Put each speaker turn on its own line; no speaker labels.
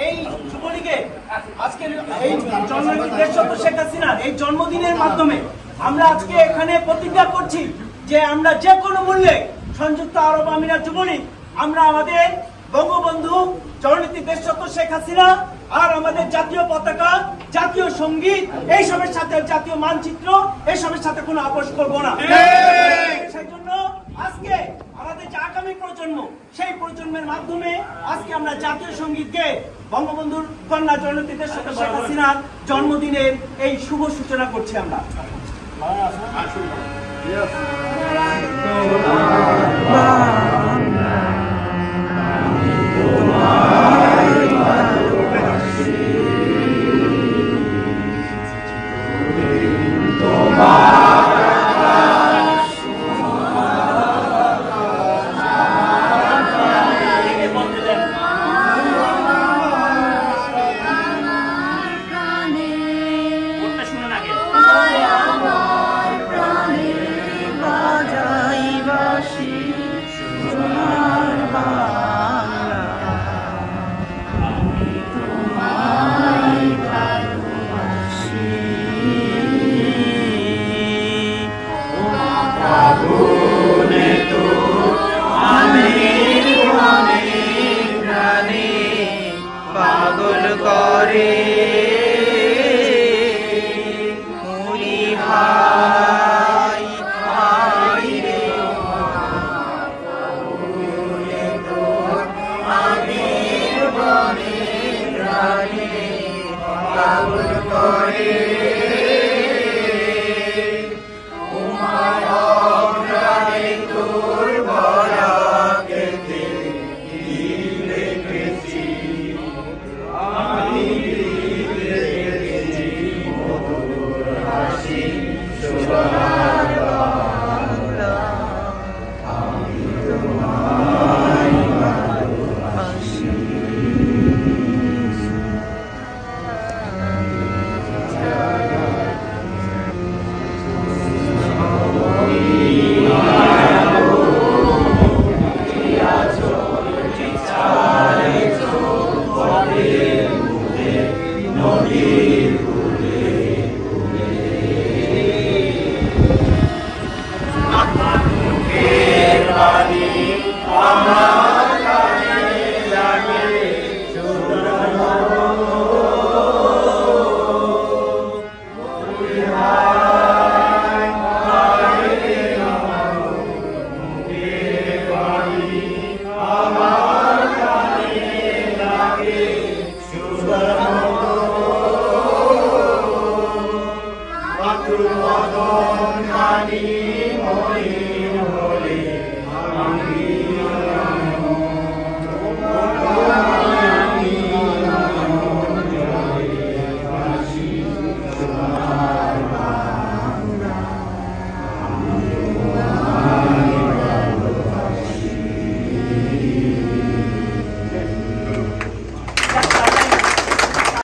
এই যুবলীগে আজকে এই জন্মদিন দেশরত্ন শেখ হাসিনার এই জন্মদিনের মাধ্যমে আমরা আজকে এখানে প্রতিজ্ঞা করছি যে আমরা যে কোনো মূল্যে সংযুক্ত আরব আমিরাত যুবলীগ আমরা আমাদের বঙ্গবন্ধু জননেত্রী দেশরত্ন শেখ হাসিনা আর আমাদের জাতীয় পতাকা, জাতীয় সঙ্গীত, এইসবের সাথে জাতীয় মানচিত্র, এইসবের সাথে কোনো আপোষ করব না। সেই জন্য আজকে আমাদের যে আগামী প্রজন্ম, সেই প্রজন্মের মাধ্যমে আজকে আমরা জাতীয় সঙ্গীতকে বঙ্গবন্ধুর কন্যা জননেত্রী দেশরত্ন শেখ হাসিনার জন্মদিনের এই শুভ সূচনা করছি আমরা।
পাগল করে মুরি হাই হাই রে আমির বনে রানে পাগল করে